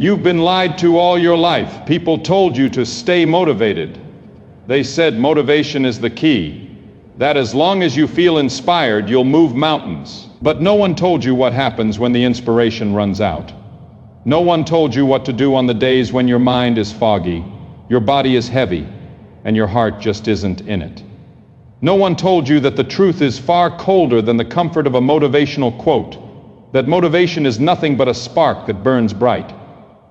You've been lied to all your life. People told you to stay motivated. They said motivation is the key, that as long as you feel inspired, you'll move mountains. But no one told you what happens when the inspiration runs out. No one told you what to do on the days when your mind is foggy, your body is heavy, and your heart just isn't in it. No one told you that the truth is far colder than the comfort of a motivational quote, that motivation is nothing but a spark that burns bright,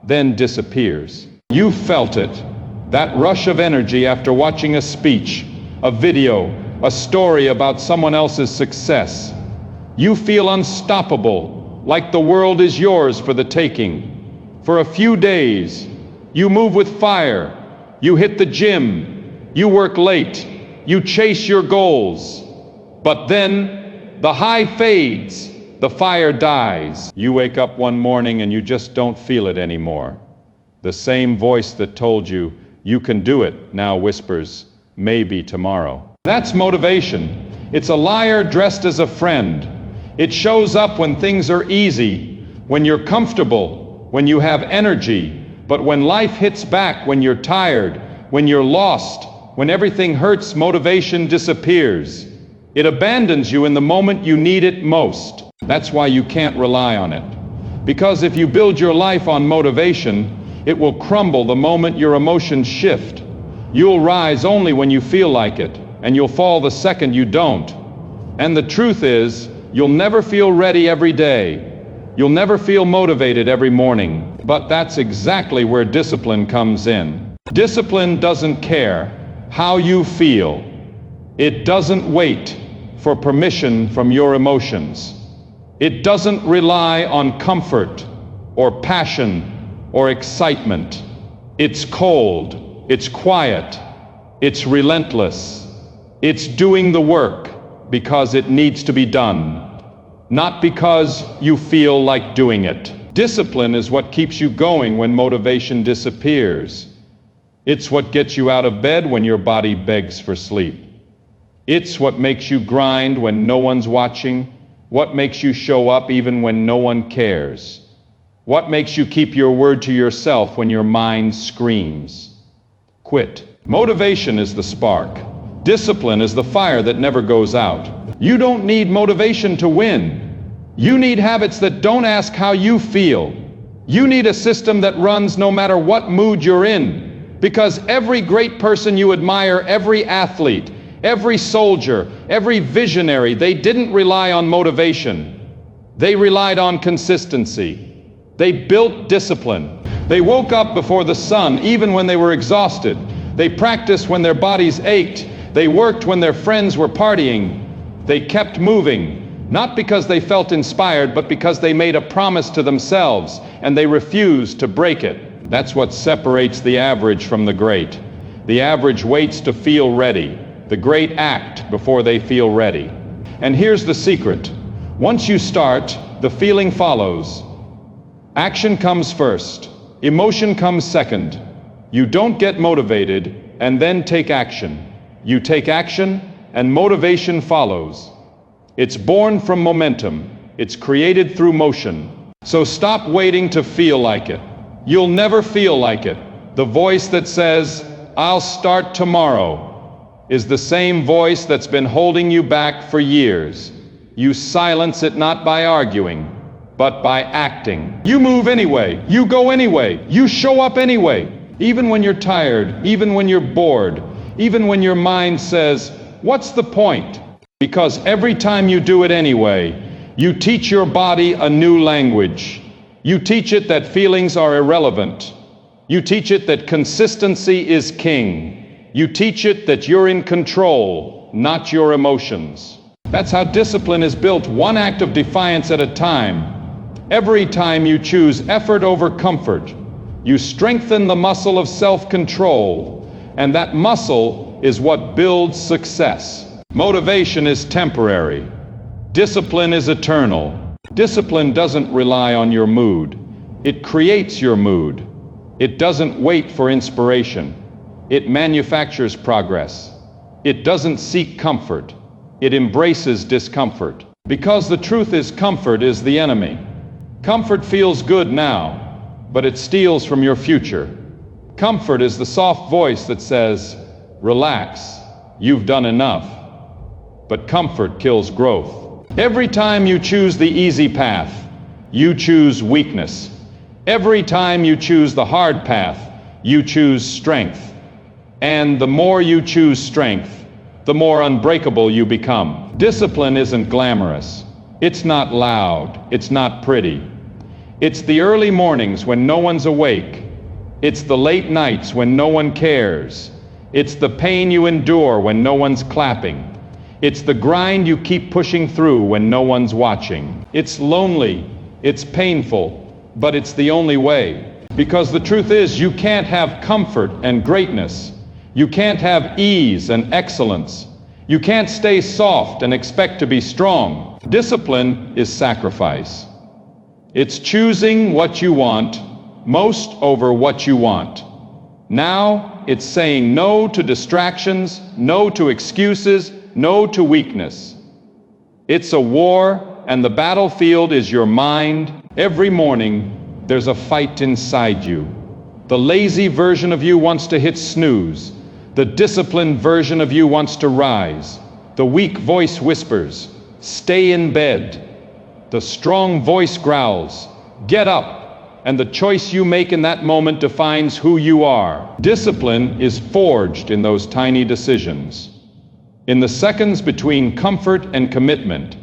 then disappears. You felt it, that rush of energy after watching a speech, a video, a story about someone else's success. You feel unstoppable, like the world is yours for the taking. For a few days, you move with fire, you hit the gym, you work late, you chase your goals. But then, the high fades, the fire dies. You wake up one morning and you just don't feel it anymore. The same voice that told you, you can do it, now whispers, maybe tomorrow. That's motivation. It's a liar dressed as a friend. It shows up when things are easy, when you're comfortable, when you have energy. But when life hits back, when you're tired, when you're lost, when everything hurts, motivation disappears. It abandons you in the moment you need it most. That's why you can't rely on it. Because if you build your life on motivation, it will crumble the moment your emotions shift. You'll rise only when you feel like it, and you'll fall the second you don't. And the truth is, you'll never feel ready every day. You'll never feel motivated every morning. But that's exactly where discipline comes in. Discipline doesn't care how you feel. It doesn't wait for permission from your emotions. It doesn't rely on comfort or passion or excitement. It's cold, it's quiet, it's relentless. It's doing the work because it needs to be done, not because you feel like doing it. Discipline is what keeps you going when motivation disappears. It's what gets you out of bed when your body begs for sleep. It's what makes you grind when no one's watching, what makes you show up even when no one cares. What makes you keep your word to yourself when your mind screams? Quit. Motivation is the spark. Discipline is the fire that never goes out. You don't need motivation to win. You need habits that don't ask how you feel. You need a system that runs no matter what mood you're in. Because every great person you admire, every athlete, every soldier, every visionary, they didn't rely on motivation. They relied on consistency. They built discipline. They woke up before the sun, even when they were exhausted. They practiced when their bodies ached. They worked when their friends were partying. They kept moving, not because they felt inspired, but because they made a promise to themselves, and they refused to break it. That's what separates the average from the great. The average waits to feel ready. The great act before they feel ready. And here's the secret. Once you start, the feeling follows. Action comes first. Emotion comes second. You don't get motivated and then take action. You take action and motivation follows. It's born from momentum. It's created through motion. So stop waiting to feel like it. You'll never feel like it. The voice that says, "I'll start tomorrow," is the same voice that's been holding you back for years. You silence it not by arguing, but by acting. You move anyway. You go anyway. You show up anyway. Even when you're tired, even when you're bored, even when your mind says, "What's the point?" Because every time you do it anyway, you teach your body a new language. You teach it that feelings are irrelevant. You teach it that consistency is king. You teach it that you're in control, not your emotions. That's how discipline is built, one act of defiance at a time. Every time you choose effort over comfort, you strengthen the muscle of self-control, and that muscle is what builds success. Motivation is temporary. Discipline is eternal. Discipline doesn't rely on your mood. It creates your mood. It doesn't wait for inspiration. It manufactures progress. It doesn't seek comfort. It embraces discomfort. Because the truth is, comfort is the enemy. Comfort feels good now, but it steals from your future. Comfort is the soft voice that says, "Relax, you've done enough." But comfort kills growth. Every time you choose the easy path, you choose weakness. Every time you choose the hard path, you choose strength. And the more you choose strength, the more unbreakable you become. Discipline isn't glamorous. It's not loud. It's not pretty. It's the early mornings when no one's awake. It's the late nights when no one cares. It's the pain you endure when no one's clapping. It's the grind you keep pushing through when no one's watching. It's lonely. It's painful. But it's the only way. Because the truth is, you can't have comfort and greatness. You can't have ease and excellence. You can't stay soft and expect to be strong. Discipline is sacrifice. It's choosing what you want most over what you want. Now it's saying no to distractions, no to excuses, no to weakness. It's a war, and the battlefield is your mind. Every morning, there's a fight inside you. The lazy version of you wants to hit snooze. The disciplined version of you wants to rise. The weak voice whispers, "Stay in bed." The strong voice growls, "Get up." And the choice you make in that moment defines who you are. Discipline is forged in those tiny decisions. In the seconds between comfort and commitment,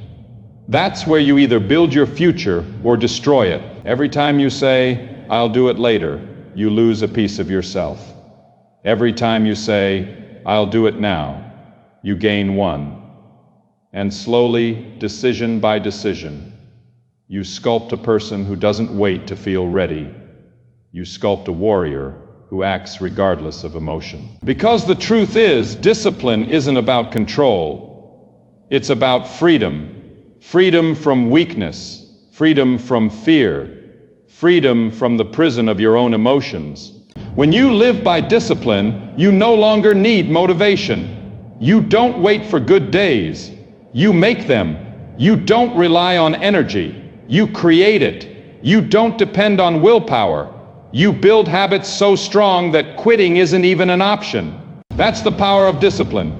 that's where you either build your future or destroy it. Every time you say, "I'll do it later," you lose a piece of yourself. Every time you say, "I'll do it now," you gain one. And slowly, decision by decision, you sculpt a person who doesn't wait to feel ready. You sculpt a warrior who acts regardless of emotion. Because the truth is, discipline isn't about control. It's about freedom. Freedom from weakness. Freedom from fear. Freedom from the prison of your own emotions. When you live by discipline, you no longer need motivation. You don't wait for good days. You make them. You don't rely on energy. You create it. You don't depend on willpower. You build habits so strong that quitting isn't even an option. That's the power of discipline.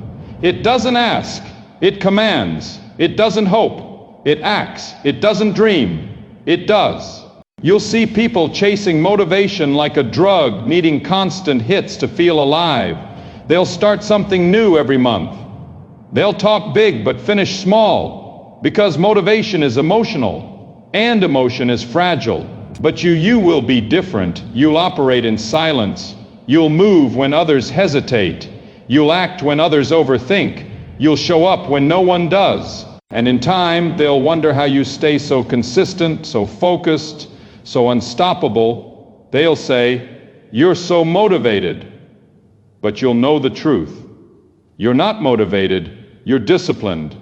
It doesn't ask. It commands. It doesn't hope. It acts. It doesn't dream. It does. You'll see people chasing motivation like a drug, needing constant hits to feel alive. They'll start something new every month. They'll talk big but finish small, because motivation is emotional, and emotion is fragile. But you will be different. You'll operate in silence. You'll move when others hesitate. You'll act when others overthink. You'll show up when no one does. And in time, they'll wonder how you stay so consistent, so focused, so unstoppable. They'll say, "You're so motivated." But you'll know the truth. You're not motivated, you're disciplined.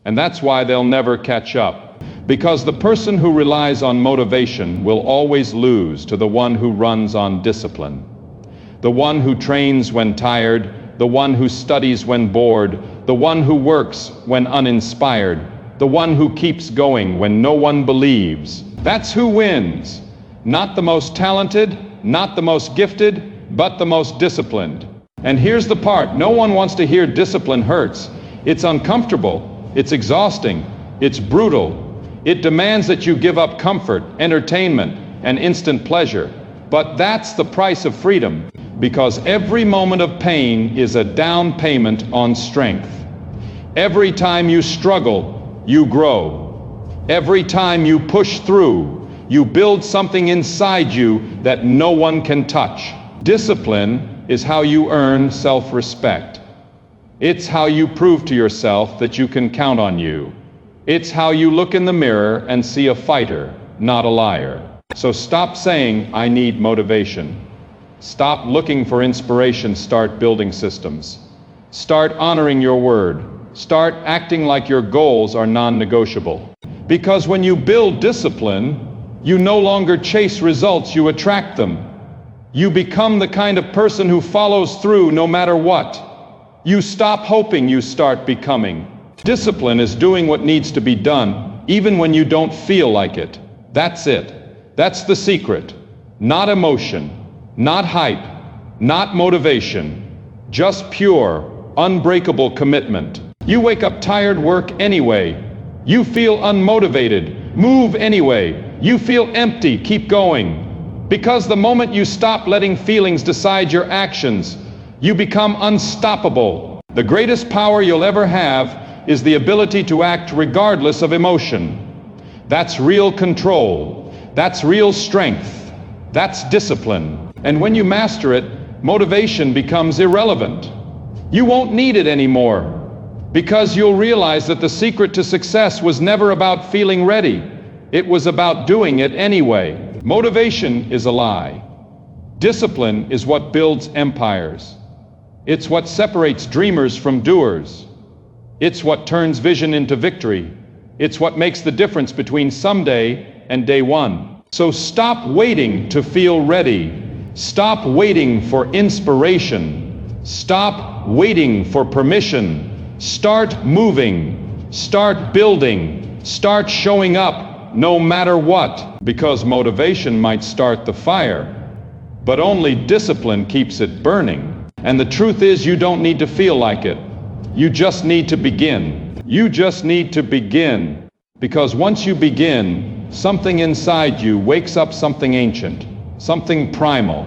And that's why they'll never catch up. Because the person who relies on motivation will always lose to the one who runs on discipline. The one who trains when tired, the one who studies when bored, the one who works when uninspired, the one who keeps going when no one believes. That's who wins. Not the most talented, not the most gifted, but the most disciplined. And here's the part, no one wants to hear discipline hurts. It's uncomfortable, it's exhausting, it's brutal. It demands that you give up comfort, entertainment, and instant pleasure. But that's the price of freedom, because every moment of pain is a down payment on strength. Every time you struggle, you grow. Every time you push through, you build something inside you that no one can touch. Discipline is how you earn self-respect. It's how you prove to yourself that you can count on you. It's how you look in the mirror and see a fighter, not a liar. So stop saying, "I need motivation." Stop looking for inspiration, start building systems. Start honoring your word. Start acting like your goals are non-negotiable. Because when you build discipline, you no longer chase results, you attract them. You become the kind of person who follows through no matter what. You stop hoping, you start becoming. Discipline is doing what needs to be done, even when you don't feel like it. That's it. That's the secret. Not emotion, not hype, not motivation, just pure, unbreakable commitment. You wake up tired, work anyway. You feel unmotivated, move anyway. You feel empty, keep going. Because the moment you stop letting feelings decide your actions, you become unstoppable. The greatest power you'll ever have is the ability to act regardless of emotion. That's real control. That's real strength. That's discipline. And when you master it, motivation becomes irrelevant. You won't need it anymore, because you'll realize that the secret to success was never about feeling ready. It was about doing it anyway. Motivation is a lie. Discipline is what builds empires. It's what separates dreamers from doers. It's what turns vision into victory. It's what makes the difference between someday and day one. So stop waiting to feel ready. Stop waiting for inspiration. Stop waiting for permission. Start moving. Start building. Start showing up no matter what. Because motivation might start the fire, but only discipline keeps it burning. And the truth is, you don't need to feel like it. You just need to begin. You just need to begin. Because once you begin, something inside you wakes up something ancient, something primal.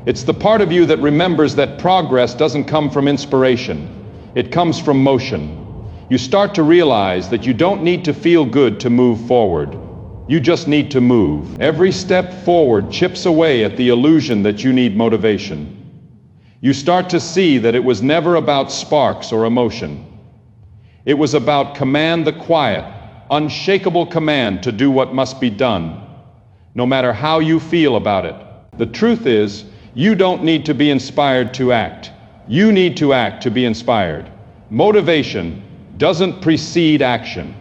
It's the part of you that remembers that progress doesn't come from inspiration. It comes from motion. You start to realize that you don't need to feel good to move forward. You just need to move. Every step forward chips away at the illusion that you need motivation. You start to see that it was never about sparks or emotion. It was about command, the quiet, unshakable command to do what must be done, no matter how you feel about it. The truth is, you don't need to be inspired to act. You need to act to be inspired. Motivation doesn't precede action.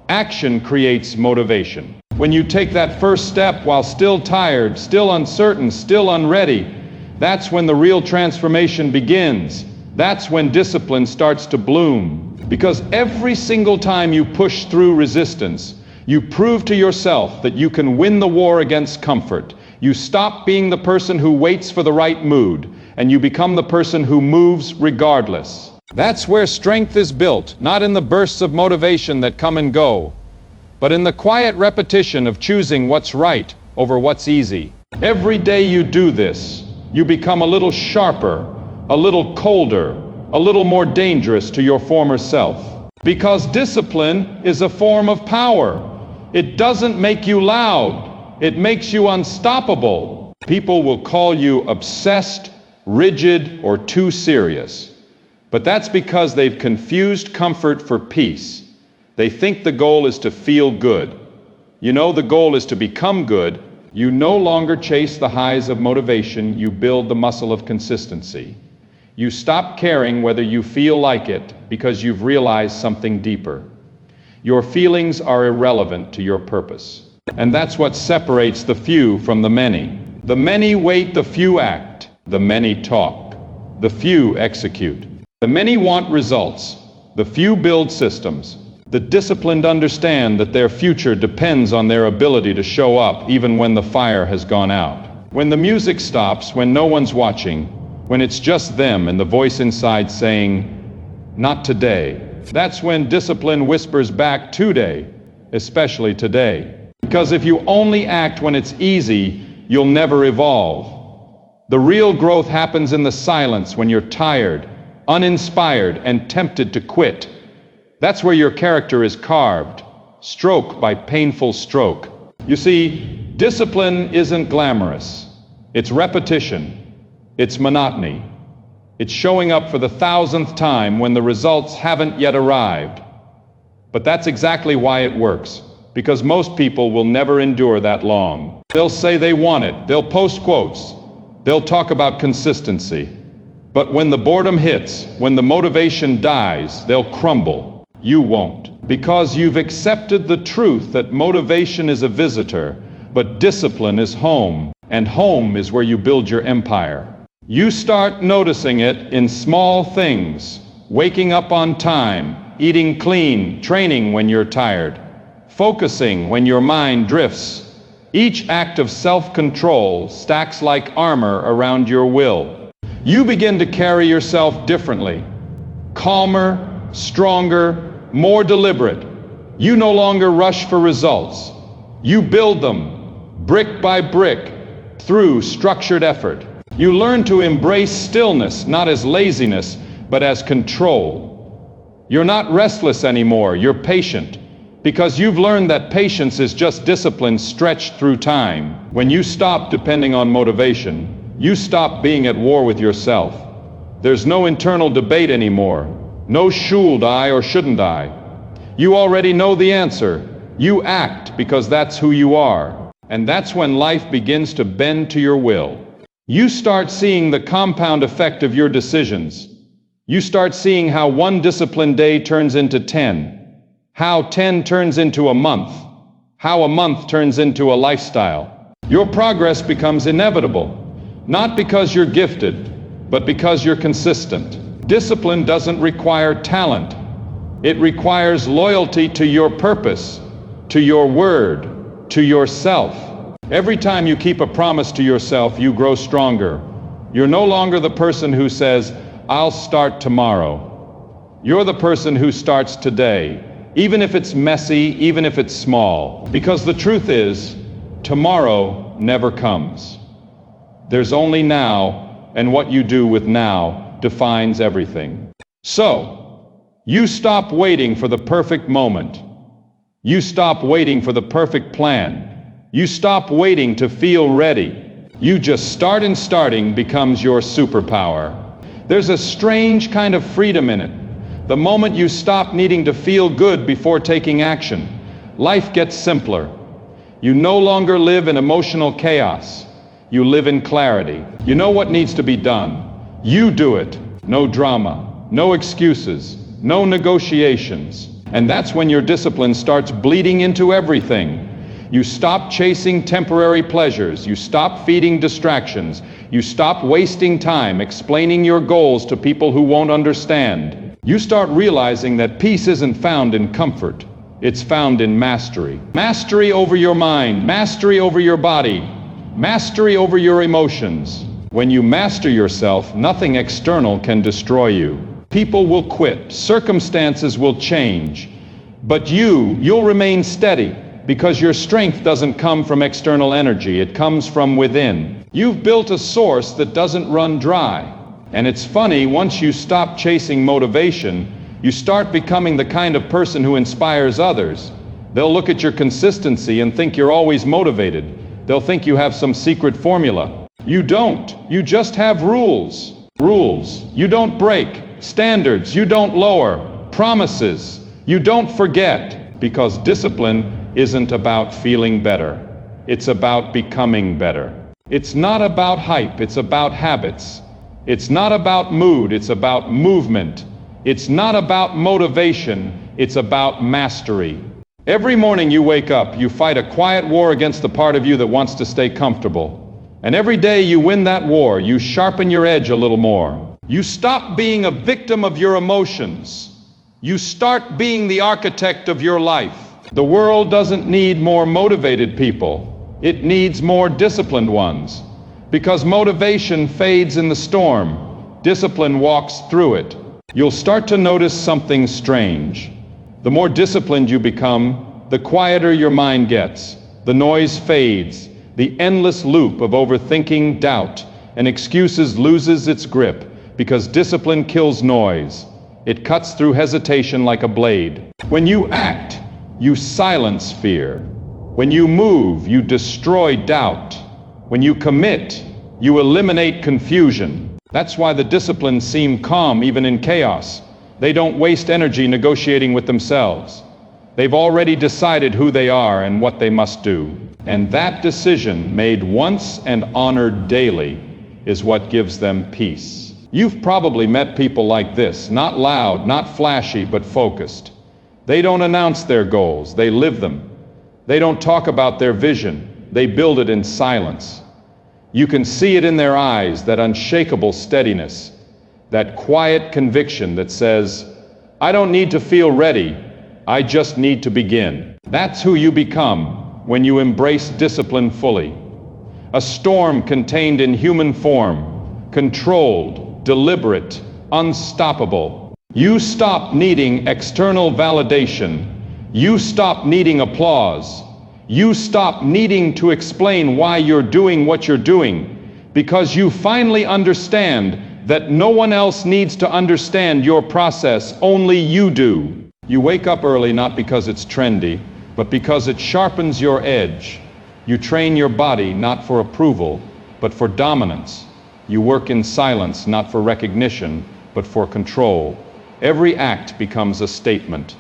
Action creates motivation. When you take that first step while still tired, still uncertain, still unready, that's when the real transformation begins. That's when discipline starts to bloom. Because every single time you push through resistance, you prove to yourself that you can win the war against comfort. You stop being the person who waits for the right mood, and you become the person who moves regardless. That's where strength is built, not in the bursts of motivation that come and go, but in the quiet repetition of choosing what's right over what's easy. Every day you do this, you become a little sharper, a little colder, a little more dangerous to your former self. Because discipline is a form of power. It doesn't make you loud. It makes you unstoppable. People will call you obsessed, rigid, or too serious. But that's because they've confused comfort for peace. They think the goal is to feel good. You know, the goal is to become good. You no longer chase the highs of motivation, you build the muscle of consistency. You stop caring whether you feel like it because you've realized something deeper. Your feelings are irrelevant to your purpose. And that's what separates the few from the many. The many wait, the few act. The many talk. The few execute. The many want results. The few build systems. The disciplined understand that their future depends on their ability to show up even when the fire has gone out. When the music stops, when no one's watching, when it's just them and the voice inside saying, "Not today," that's when discipline whispers back, "Today, especially today." Because if you only act when it's easy, you'll never evolve. The real growth happens in the silence when you're tired, uninspired, and tempted to quit. That's where your character is carved, stroke by painful stroke. You see, discipline isn't glamorous. It's repetition. It's monotony. It's showing up for the 1,000th time when the results haven't yet arrived. But that's exactly why it works, because most people will never endure that long. They'll say they want it. They'll post quotes. They'll talk about consistency. But when the boredom hits, when the motivation dies, they'll crumble. You won't, because you've accepted the truth that motivation is a visitor, but discipline is home, and home is where you build your empire. You start noticing it in small things: waking up on time, eating clean, training when you're tired, focusing when your mind drifts, Each act of self-control stacks like armor around your will. You begin to carry yourself differently, calmer, stronger, more deliberate. You no longer rush for results. You build them, brick by brick, through structured effort. You learn to embrace stillness, not as laziness, but as control. You're not restless anymore, you're patient, because you've learned that patience is just discipline stretched through time. When you stop depending on motivation, you stop being at war with yourself. There's no internal debate anymore. No should I or shouldn't I. You already know the answer. You act because that's who you are. And that's when life begins to bend to your will. You start seeing the compound effect of your decisions. You start seeing how one disciplined day turns into 10. How 10 turns into a month. How a month turns into a lifestyle. Your progress becomes inevitable. Not because you're gifted, but because you're consistent. Discipline doesn't require talent. It requires loyalty to your purpose, to your word, to yourself. Every time you keep a promise to yourself, you grow stronger. You're no longer the person who says, "I'll start tomorrow." You're the person who starts today, even if it's messy, even if it's small. Because the truth is, tomorrow never comes. There's only now, and what you do with now defines everything. So, you stop waiting for the perfect moment. You stop waiting for the perfect plan. You stop waiting to feel ready. You just start, and starting becomes your superpower. There's a strange kind of freedom in it. The moment you stop needing to feel good before taking action, life gets simpler. You no longer live in emotional chaos. You live in clarity. You know what needs to be done. You do it. No drama, no excuses, no negotiations. And that's when your discipline starts bleeding into everything. You stop chasing temporary pleasures. You stop feeding distractions. You stop wasting time explaining your goals to people who won't understand. You start realizing that peace isn't found in comfort. It's found in mastery. Mastery over your mind, mastery over your body, mastery over your emotions. When you master yourself, nothing external can destroy you. People will quit, circumstances will change, but you'll remain steady, because your strength doesn't come from external energy, it comes from within. You've built a source that doesn't run dry. And it's funny, once you stop chasing motivation, you start becoming the kind of person who inspires others. They'll look at your consistency and think you're always motivated. They'll think you have some secret formula. You don't. You just have rules. Rules you don't break. Standards you don't lower. Promises you don't forget. Because discipline isn't about feeling better. It's about becoming better. It's not about hype, it's about habits. It's not about mood, it's about movement. It's not about motivation, it's about mastery. Every morning you wake up, you fight a quiet war against the part of you that wants to stay comfortable. And every day you win that war, you sharpen your edge a little more. You stop being a victim of your emotions. You start being the architect of your life. The world doesn't need more motivated people. It needs more disciplined ones. Because motivation fades in the storm, discipline walks through it. You'll start to notice something strange. The more disciplined you become, the quieter your mind gets. The noise fades. The endless loop of overthinking, doubt, and excuses loses its grip, because discipline kills noise. It cuts through hesitation like a blade. When you act, you silence fear. When you move, you destroy doubt. When you commit, you eliminate confusion. That's why the disciplines seem calm even in chaos. They don't waste energy negotiating with themselves. They've already decided who they are and what they must do. And that decision, made once and honored daily, is what gives them peace. You've probably met people like this, not loud, not flashy, but focused. They don't announce their goals, they live them. They don't talk about their vision, they build it in silence. You can see it in their eyes, that unshakable steadiness, that quiet conviction that says, "I don't need to feel ready, I just need to begin." That's who you become. when you embrace discipline fully. A storm contained in human form, controlled, deliberate, unstoppable. You stop needing external validation. You stop needing applause. You stop needing to explain why you're doing what you're doing, because you finally understand that no one else needs to understand your process, only you do. You wake up early not because it's trendy, but because it sharpens your edge. You train your body not for approval, but for dominance. You work in silence not for recognition, but for control. Every act becomes a statement.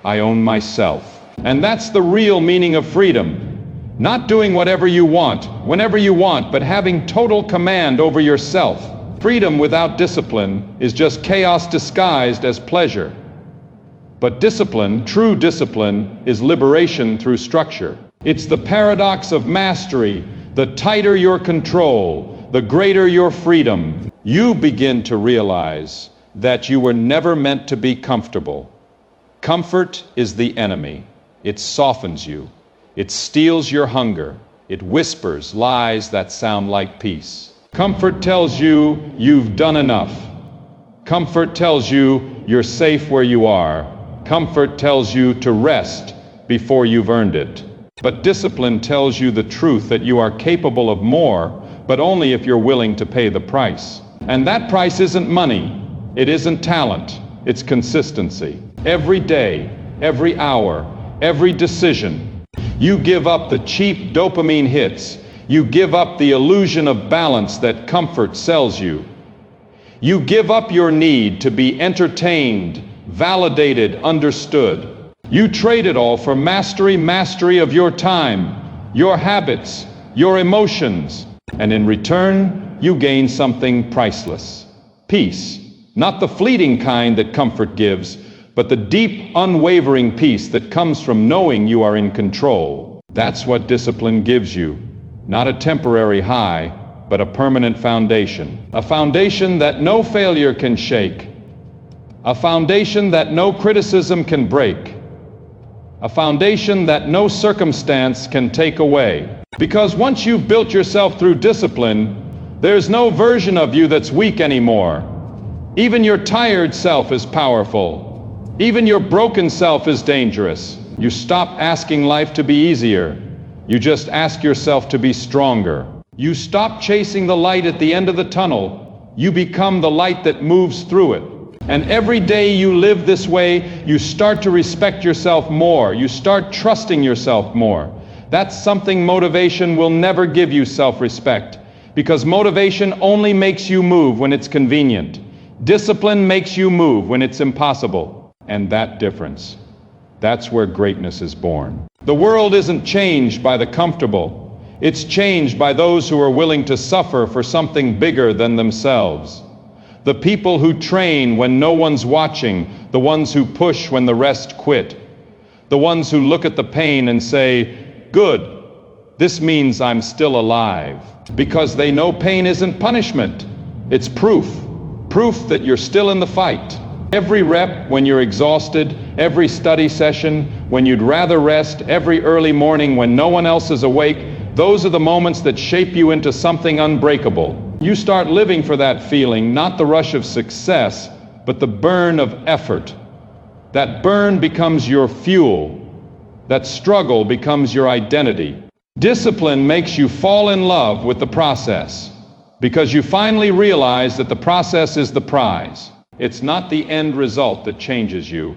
I own myself. And that's the real meaning of freedom. Not doing whatever you want, whenever you want, but having total command over yourself. Freedom without discipline is just chaos disguised as pleasure. But discipline, true discipline, is liberation through structure. It's the paradox of mastery. The tighter your control, the greater your freedom. You begin to realize that you were never meant to be comfortable. Comfort is the enemy. It softens you. It steals your hunger. It whispers lies that sound like peace. Comfort tells you you've done enough. Comfort tells you you're safe where you are. Comfort tells you to rest before you've earned it. But discipline tells you the truth that you are capable of more, but only if you're willing to pay the price. And that price isn't money. It isn't talent. It's consistency. Every day, every hour, every decision. You give up the cheap dopamine hits. You give up the illusion of balance that comfort sells you. You give up your need to be entertained, validated, understood. You trade it all for mastery of your time, your habits, your emotions. And in return, you gain something priceless. Peace. Not the fleeting kind that comfort gives, but the deep, unwavering peace that comes from knowing you are in control. That's what discipline gives you. Not a temporary high, but a permanent foundation. A foundation that no failure can shake. A foundation that no criticism can break. A foundation that no circumstance can take away. Because once you've built yourself through discipline, there's no version of you that's weak anymore. Even your tired self is powerful. Even your broken self is dangerous. You stop asking life to be easier. You just ask yourself to be stronger. You stop chasing the light at the end of the tunnel. You become the light that moves through it. And every day you live this way, you start to respect yourself more. You start trusting yourself more. That's something motivation will never give you, self-respect. Because motivation only makes you move when it's convenient. Discipline makes you move when it's impossible. And that difference, that's where greatness is born. The world isn't changed by the comfortable. It's changed by those who are willing to suffer for something bigger than themselves. The people who train when no one's watching, the ones who push when the rest quit. The ones who look at the pain and say, good, this means I'm still alive. Because they know pain isn't punishment. It's proof. Proof that you're still in the fight. Every rep when you're exhausted, every study session when you'd rather rest, every early morning when no one else is awake, those are the moments that shape you into something unbreakable. You start living for that feeling, not the rush of success, but the burn of effort. That burn becomes your fuel. That struggle becomes your identity. Discipline makes you fall in love with the process, because you finally realize that the process is the prize. It's not the end result that changes you.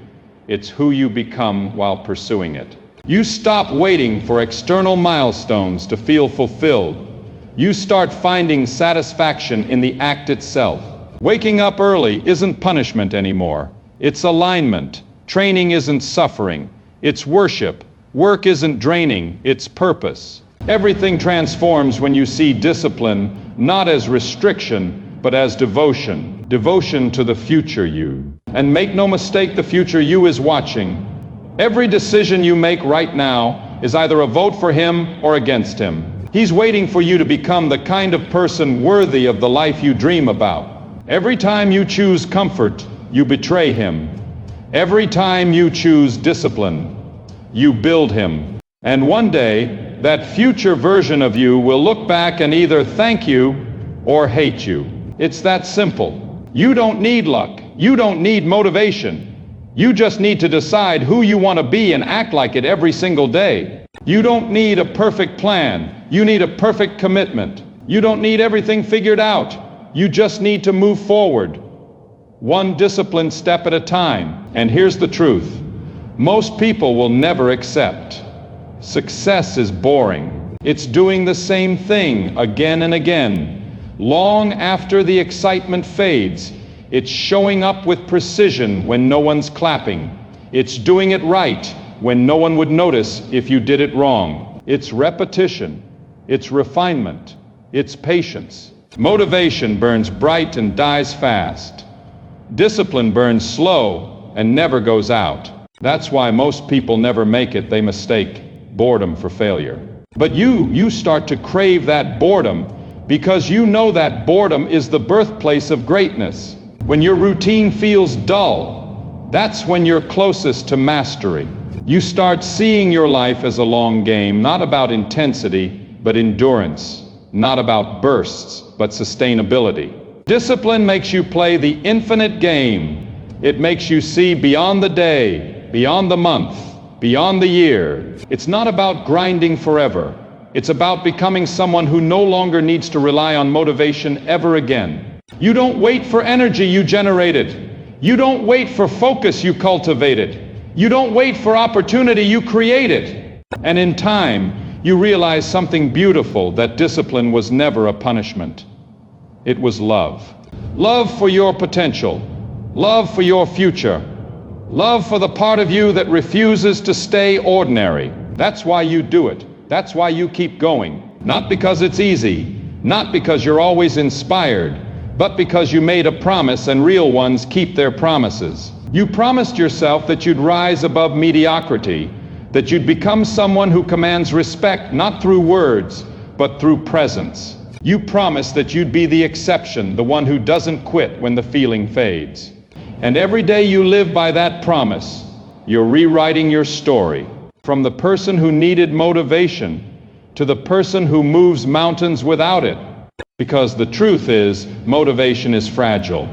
It's who you become while pursuing it. You stop waiting for external milestones to feel fulfilled. You start finding satisfaction in the act itself. Waking up early isn't punishment anymore. It's alignment. Training isn't suffering. It's worship. Work isn't draining. It's purpose. Everything transforms when you see discipline not as restriction, but as devotion. Devotion to the future you. And make no mistake, the future you is watching. Every decision you make right now is either a vote for him or against him. He's waiting for you to become the kind of person worthy of the life you dream about. Every time you choose comfort, you betray him. Every time you choose discipline, you build him. And one day, that future version of you will look back and either thank you or hate you. It's that simple. You don't need luck. You don't need motivation. You just need to decide who you want to be and act like it every single day. You don't need a perfect plan. You need a perfect commitment. You don't need everything figured out. You just need to move forward, one disciplined step at a time. And here's the truth. Most people will never accept. Success is boring. It's doing the same thing again and again. Long after the excitement fades, it's showing up with precision when no one's clapping. It's doing it right when no one would notice if you did it wrong. It's repetition. It's refinement. It's patience. Motivation burns bright and dies fast. Discipline burns slow and never goes out. That's why most people never make it. They mistake boredom for failure. But you start to crave that boredom because you know that boredom is the birthplace of greatness. When your routine feels dull, that's when you're closest to mastery. You start seeing your life as a long game, not about intensity, but endurance. Not about bursts, but sustainability. Discipline makes you play the infinite game. It makes you see beyond the day, beyond the month, beyond the year. It's not about grinding forever. It's about becoming someone who no longer needs to rely on motivation ever again. You don't wait for energy, you generate it. You don't wait for focus, you cultivate it. You don't wait for opportunity, you create it. And in time, you realize something beautiful, that discipline was never a punishment. It was love. Love for your potential. Love for your future. Love for the part of you that refuses to stay ordinary. That's why you do it. That's why you keep going. Not because it's easy, not because you're always inspired, but because you made a promise, and real ones keep their promises. You promised yourself that you'd rise above mediocrity, that you'd become someone who commands respect not through words, but through presence. You promised that you'd be the exception, the one who doesn't quit when the feeling fades. And every day you live by that promise, you're rewriting your story. From the person who needed motivation to the person who moves mountains without it. Because the truth is, motivation is fragile.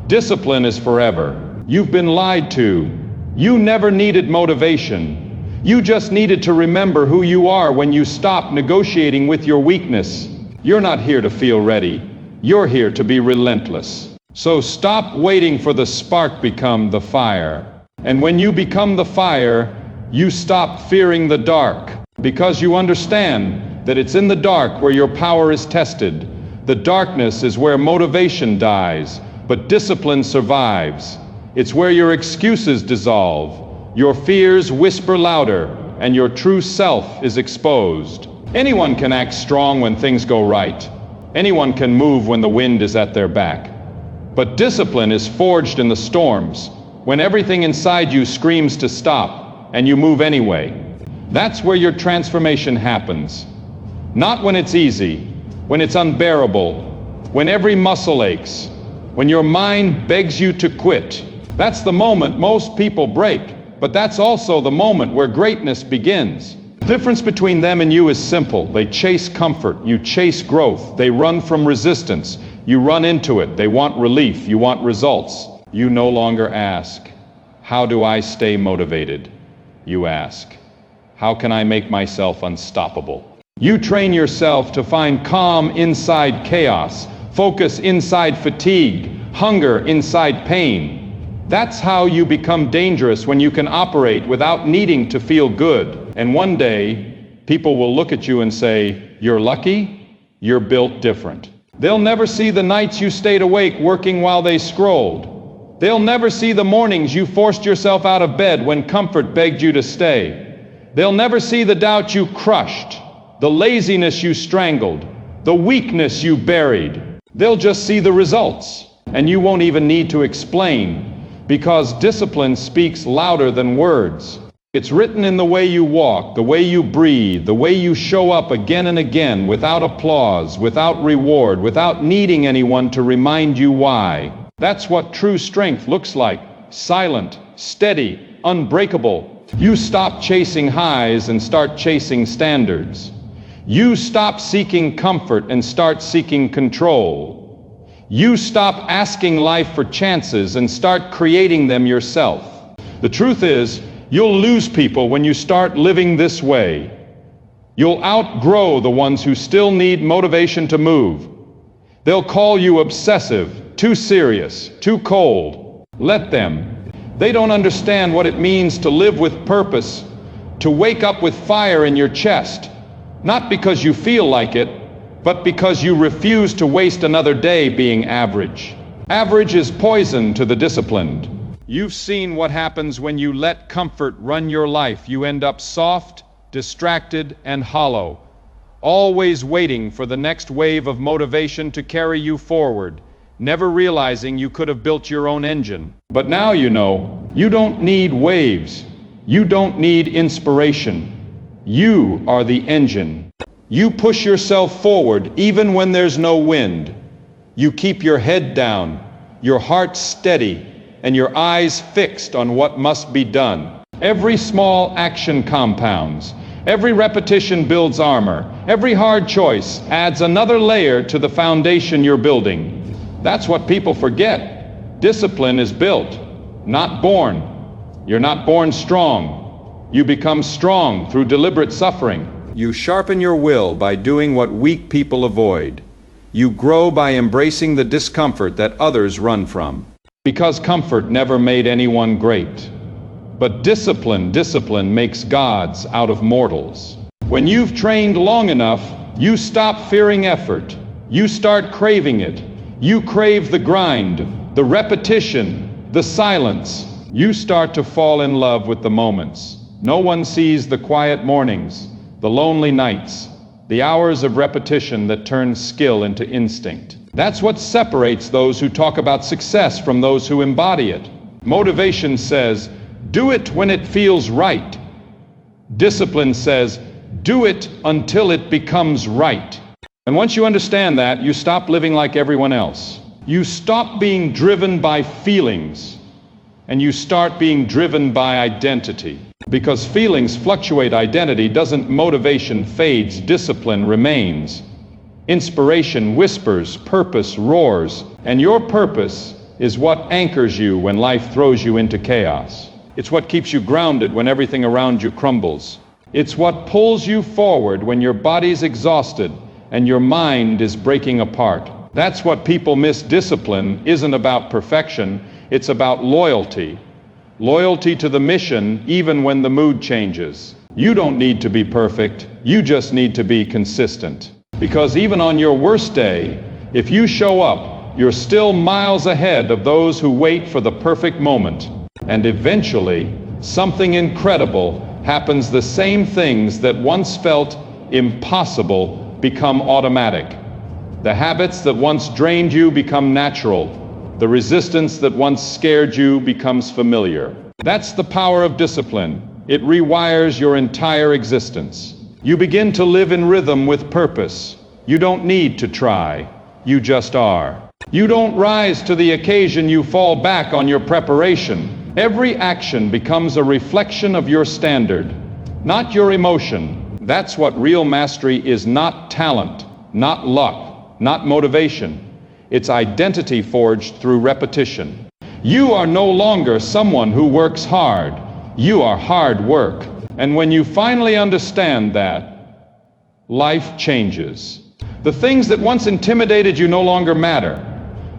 Discipline is forever. You've been lied to. You never needed motivation. You just needed to remember who you are when you stopped negotiating with your weakness. You're not here to feel ready. You're here to be relentless. So stop waiting for the spark become the fire. And when you become the fire, you stop fearing the dark, because you understand that it's in the dark where your power is tested. The darkness is where motivation dies, but discipline survives. It's where your excuses dissolve, your fears whisper louder, and your true self is exposed. Anyone can act strong when things go right. Anyone can move when the wind is at their back. But discipline is forged in the storms, when everything inside you screams to stop, and you move anyway. That's where your transformation happens. Not when it's easy, when it's unbearable, when every muscle aches, when your mind begs you to quit. That's the moment most people break, but that's also the moment where greatness begins. The difference between them and you is simple. They chase comfort, you chase growth. They run from resistance, you run into it. They want relief, you want results. You no longer ask, how do I stay motivated? You ask, how can I make myself unstoppable? You train yourself to find calm inside chaos, focus inside fatigue, hunger inside pain. That's how you become dangerous, when you can operate without needing to feel good. And one day, people will look at you and say, you're lucky, you're built different. They'll never see the nights you stayed awake working while they scrolled. They'll never see the mornings you forced yourself out of bed when comfort begged you to stay. They'll never see the doubt you crushed, the laziness you strangled, the weakness you buried. They'll just see the results, and you won't even need to explain, because discipline speaks louder than words. It's written in the way you walk, the way you breathe, the way you show up again and again, without applause, without reward, without needing anyone to remind you why. That's what true strength looks like. Silent, steady, unbreakable, You stop chasing highs and start chasing standards. You stop seeking comfort and start seeking control. You stop asking life for chances and start creating them yourself. The truth is, you'll lose people when you start living this way. You'll outgrow the ones who still need motivation to move. They'll call you obsessive, too serious, too cold. Let them. They don't understand what it means to live with purpose, to wake up with fire in your chest, not because you feel like it, but because you refuse to waste another day being average. Average is poison to the disciplined. You've seen what happens when you let comfort run your life. You end up soft, distracted, and hollow, always waiting for the next wave of motivation to carry you forward, never realizing you could have built your own engine. But now you know, you don't need waves. You don't need inspiration. You are the engine. You push yourself forward even when there's no wind. You keep your head down, your heart steady, and your eyes fixed on what must be done. Every small action compounds. Every repetition builds armor. Every hard choice adds another layer to the foundation you're building. That's what people forget. Discipline is built, not born. You're not born strong. You become strong through deliberate suffering. You sharpen your will by doing what weak people avoid. You grow by embracing the discomfort that others run from. Because comfort never made anyone great. But discipline makes gods out of mortals. When you've trained long enough, you stop fearing effort. You start craving it. You crave the grind, the repetition, the silence. You start to fall in love with the moments. No one sees the quiet mornings, the lonely nights, the hours of repetition that turn skill into instinct. That's what separates those who talk about success from those who embody it. Motivation says, do it when it feels right. Discipline says, do it until it becomes right. And once you understand that, you stop living like everyone else. You stop being driven by feelings, and you start being driven by identity. Because feelings fluctuate, identity doesn't. Motivation fades, discipline remains. Inspiration whispers, purpose roars, and your purpose is what anchors you when life throws you into chaos. It's what keeps you grounded when everything around you crumbles. It's what pulls you forward when your body's exhausted and your mind is breaking apart. That's what people miss. Discipline isn't about perfection, it's about loyalty. Loyalty to the mission even when the mood changes. You don't need to be perfect, you just need to be consistent. Because even on your worst day, if you show up, you're still miles ahead of those who wait for the perfect moment. And eventually, something incredible happens. The same things that once felt impossible become automatic. The habits that once drained you become natural. The resistance that once scared you becomes familiar. That's the power of discipline. It rewires your entire existence. You begin to live in rhythm with purpose. You don't need to try. You just are. You don't rise to the occasion, you fall back on your preparation. Every action becomes a reflection of your standard, not your emotion. That's what real mastery is. Not talent, not luck, not motivation. It's identity forged through repetition. You are no longer someone who works hard. You are hard work. And when you finally understand that, life changes. The things that once intimidated you no longer matter.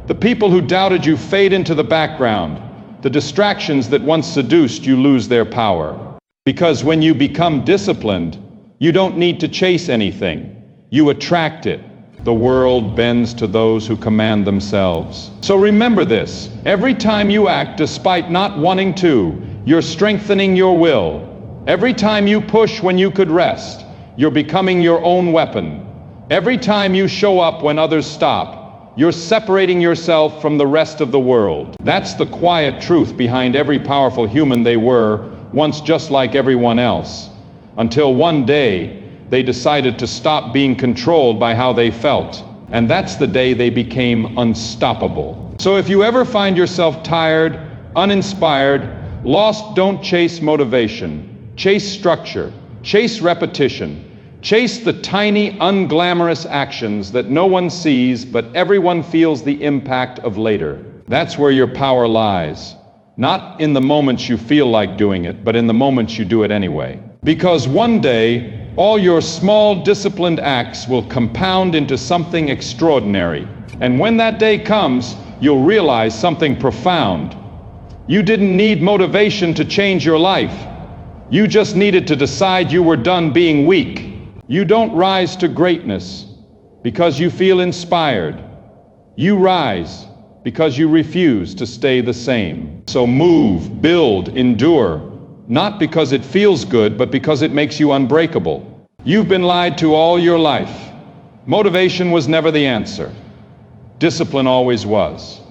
The people who doubted you fade into the background. The distractions that once seduced you lose their power. Because when you become disciplined, you don't need to chase anything. You attract it. The world bends to those who command themselves. So remember this. Every time you act despite not wanting to, you're strengthening your will. Every time you push when you could rest, you're becoming your own weapon. Every time you show up when others stop, you're separating yourself from the rest of the world. That's the quiet truth behind every powerful human. They were once just like everyone else, until one day they decided to stop being controlled by how they felt. And that's the day they became unstoppable. So if you ever find yourself tired, uninspired, Lost don't chase motivation. Chase structure. Chase repetition. Chase the tiny, unglamorous actions that no one sees, but everyone feels the impact of later. That's where your power lies. Not in the moments you feel like doing it, but in the moments you do it anyway. Because one day, all your small, disciplined acts will compound into something extraordinary. And when that day comes, you'll realize something profound. You didn't need motivation to change your life. You just needed to decide you were done being weak. You don't rise to greatness because you feel inspired. You rise because you refuse to stay the same. So move, build, endure, not because it feels good, but because it makes you unbreakable. You've been lied to all your life. Motivation was never the answer. Discipline always was.